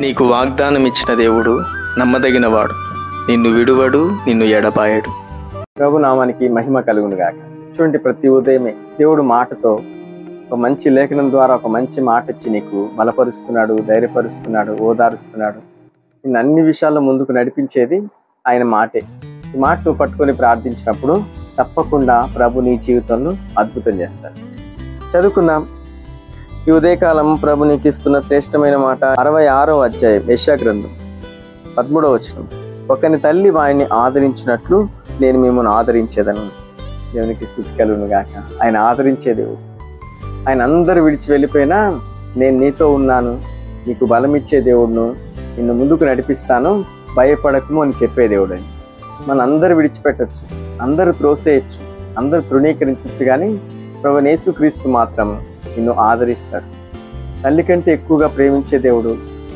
నీకు వాగ్దానం ఇచ్చిన దేవుడు నమ్మదగినవాడు, నిన్ను విడువడు, నిన్ను ఎడబాయడు. ప్రభు నామానికి మహిమ కలుగును గాక. చూడండి, ప్రతి ఉదయమే దేవుడు మాటతో ఒక మంచి లేఖనం ద్వారా ఒక మంచి మాట ఇచ్చి నీకు బలపరుస్తున్నాడు, ధైర్యపరుస్తున్నాడు, ఓదారుస్తున్నాడు. నిన్ను అన్ని విషయాల్లో ముందుకు నడిపించేది ఆయన మాటే. ఈ మాట నువ్వు పట్టుకొని ప్రార్థించినప్పుడు తప్పకుండా ప్రభు నీ జీవితంలో అద్భుతం చేస్తాడు. చదువుకుందాం. ఈ ఉదయకాలం ప్రభు నీకు ఇస్తున్న శ్రేష్టమైన మాట 66వ అధ్యాయం యెషయా గ్రంథం 13వ వచనం. ఒకని తల్లి వారిని ఆదరించినట్లు నేను మిమ్మల్ని ఆదరించేదను. దేవునికి స్తుతి కలుగును గాక. ఆయన ఆదరించే దేవుడు. ఆయన అందరూ విడిచి వెళ్ళిపోయినా నేను నీతో ఉన్నాను, నీకు బలం ఇచ్చే దేవుడును, నిన్ను ముందుకు నడిపిస్తాను, భయపడకము అని చెప్పే దేవుడు. అని మన అందరూ విడిచిపెట్టచ్చు, అందరూ త్రోసేయచ్చు, అందరూ తృణీకరించవచ్చు, కానీ ప్రభు యేసుక్రీస్తు మాత్రం నిన్ను ఆదరిస్తాడు. తల్లి కంటే ఎక్కువగా ప్రేమించే దేవుడు,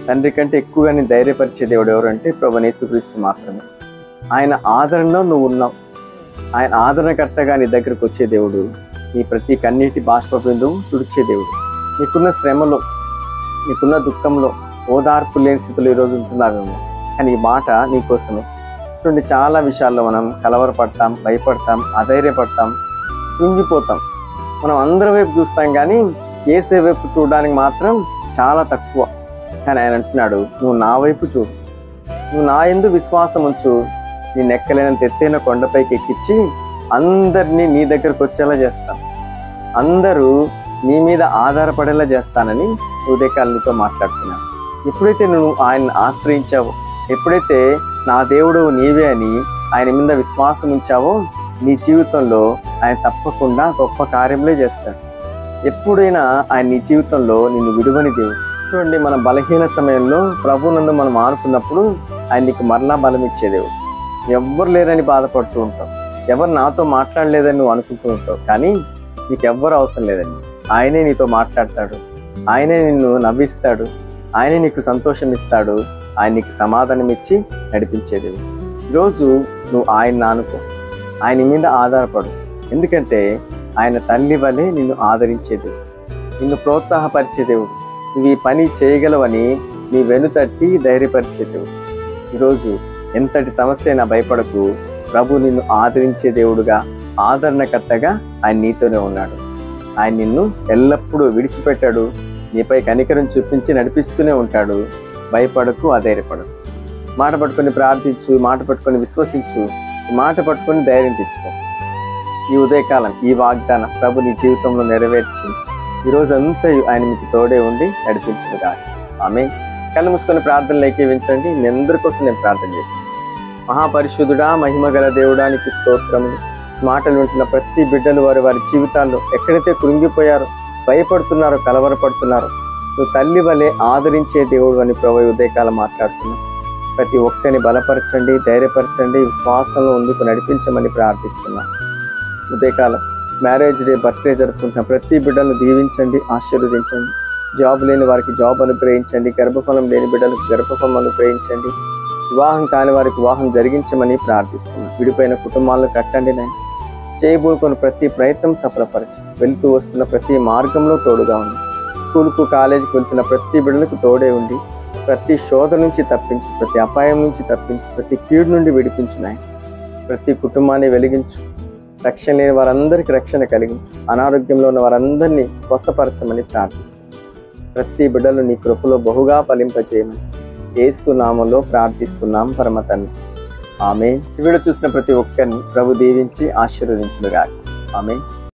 తండ్రి కంటే ఎక్కువగా నేను ధైర్యపరిచే దేవుడు ఎవరంటే ప్రభు యేసుక్రీస్తు మాత్రమే. ఆయన ఆదరణలో నువ్వు ఉన్నావు. ఆయన ఆదరణకర్తగా నీ దగ్గరకు వచ్చే దేవుడు, నీ ప్రతి కన్నీటి బాష్పబిందువు తుడిచే దేవుడు. నీకున్న శ్రమలో, నీకున్న దుఃఖంలో ఓదార్పు లేని స్థితిలో ఈరోజు ఉంటున్నావేమో, కానీ ఈ మాట నీకోసమే. చూడండి, చాలా విషయాల్లో మనం కలవరపడతాం, భయపడతాం, అధైర్యపడతాం, కృంగిపోతాం. మనం అందరి వైపు చూస్తాం, కానీ యేసే వైపు చూడడానికి మాత్రం చాలా తక్కువ. కానీ ఆయన అంటున్నాడు, నువ్వు నా వైపు చూడు, నువ్వు నా యందు విశ్వాసం ఉంచు, నేను ఎక్కలేనంత ఎత్తైన కొండపైకి ఎక్కించి అందరినీ నీ దగ్గరకు వచ్చేలా చేస్తాను, అందరూ నీ మీద ఆధారపడేలా చేస్తానని ఉదయకాలం నీతో మాట్లాడుతున్నాను. ఎప్పుడైతే నువ్వు ఆయన్ని ఆశ్రయించావో, ఎప్పుడైతే నా దేవుడు నీవే అని ఆయన మీద విశ్వాసం ఉంచావో, నీ జీవితంలో ఆయన తప్పకుండా గొప్ప కార్యంలే చేస్తాడు. ఎప్పుడైనా ఆయన నీ జీవితంలో నిన్ను విడువని దేవుడు. చూడండి, మన బలహీన సమయంలో ప్రభునందు మనం ఆనుకున్నప్పుడు ఆయన నీకు మరలా బలం ఇచ్చే దేవుడు. ఎవ్వరు లేరని బాధపడుతూ ఉంటావు, ఎవరు నాతో మాట్లాడలేదని నువ్వు అనుకుంటూ ఉంటావు, కానీ నీకు ఎవ్వరు అవసరం లేదండి. ఆయనే నీతో మాట్లాడతాడు, ఆయనే నిన్ను నవ్విస్తాడు, ఆయనే నీకు సంతోషం ఇస్తాడు, ఆయన నీకు సమాధానం ఇచ్చి నడిపించేది. ఈరోజు నువ్వు ఆయన్ని ఆనుకో, ఆయన మీద ఆధారపడు. ఎందుకంటే ఆయన తల్లి వలె నిన్ను ఆదరించేది, నిన్ను ప్రోత్సాహపరిచే దేవుడు. నువ్వు ఈ పని చేయగలవని నీ వెనుతట్టి ధైర్యపరిచే దేవుడు. ఈరోజు ఎంతటి సమస్య అయినా భయపడకు, ప్రభు నిన్ను ఆదరించే దేవుడుగా, ఆదరణకర్తగా ఆయన నీతోనే ఉన్నాడు. ఆయన నిన్ను ఎల్లప్పుడూ విడిచిపెట్టాడు, నీపై కనికరం చూపించి నడిపిస్తూనే ఉంటాడు. భయపడకు, అధైర్యపడకు. మాట పట్టుకొని ప్రార్థించు, మాట పట్టుకొని విశ్వసించు, మాట పట్టుకొని ధైర్యం తెచ్చుకో. ఈ ఉదయకాలం ఈ వాగ్దానం ప్రభు నీ జీవితంలో నెరవేర్చి ఈరోజంతా ఆయన మీకు తోడే ఉండి నడిపించుగా. ఆమేన్. కళ్ళు మూసుకొని ప్రార్థనలు ఏకీవించండి. మీ అందరి కోసం నేను ప్రార్థన చేస్తాను. మహాపరిశుద్ధుడా, మహిమ గల దేవుడా, నీకు స్తోత్రములు. మాటలు వింటున్న ప్రతి బిడ్డలు వారి వారి జీవితాల్లో ఎక్కడైతే కృంగిపోయారో, భయపడుతున్నారో, కలవరపడుతున్నారో, నువ్వు తల్లి వలె ఆదరించే దేవుడు అని ప్రభు ఉదయకాలం మాట్లాడుతున్నావు. ప్రతి ఒక్కరిని బలపరచండి, ధైర్యపరచండి, విశ్వాసంలో ముందుకు నడిపించమని ప్రార్థిస్తున్నాం. ఉదయకాలం మ్యారేజ్ డే, బర్త్డే జరుపుకుంటున్న ప్రతి బిడ్డలను దీవించండి, ఆశీర్వదించండి. జాబ్ లేని వారికి జాబ్ అనుగ్రహించండి, గర్భఫలం లేని బిడ్డలకు గర్భఫలం అనుగ్రహించండి, వివాహం కాని వారికి వివాహం జరిగించమని ప్రార్థిస్తున్నాం. విడిపోయిన కుటుంబాలను కట్టండి నాయన. చేయబోతున్న ప్రతి ప్రయత్నం సఫలపరచి, వెళుతూ వస్తున్న ప్రతి మార్గంలో తోడుగా ఉంది. స్కూల్కు, కాలేజీకి వెళ్తున్న ప్రతి బిడ్డలకు తోడే ఉండి ప్రతి శోధ నుంచి తప్పించు, ప్రతి అపాయం నుంచి తప్పించు, ప్రతి కీడు నుండి విడిపించు నాయన. ప్రతి కుటుంబాన్ని వెలిగించు, రక్షణ లేని వారందరికీ రక్షణ కలిగించు, అనారోగ్యంలో ఉన్న వారందరినీ స్వస్థపరచమని ప్రార్థిస్తున్నాం. ప్రతి బిడ్డలు నీ కృపలో బహుగా ఫలింపజేయమని యేసు నామములో ప్రార్థిస్తున్నాం పరమ తండ్రి. ఆమేన్. ఈ వీడియో చూసిన ప్రతి ఒక్కరిని ప్రభు దీవించి ఆశీర్వదించునుగాక. ఆమేన్.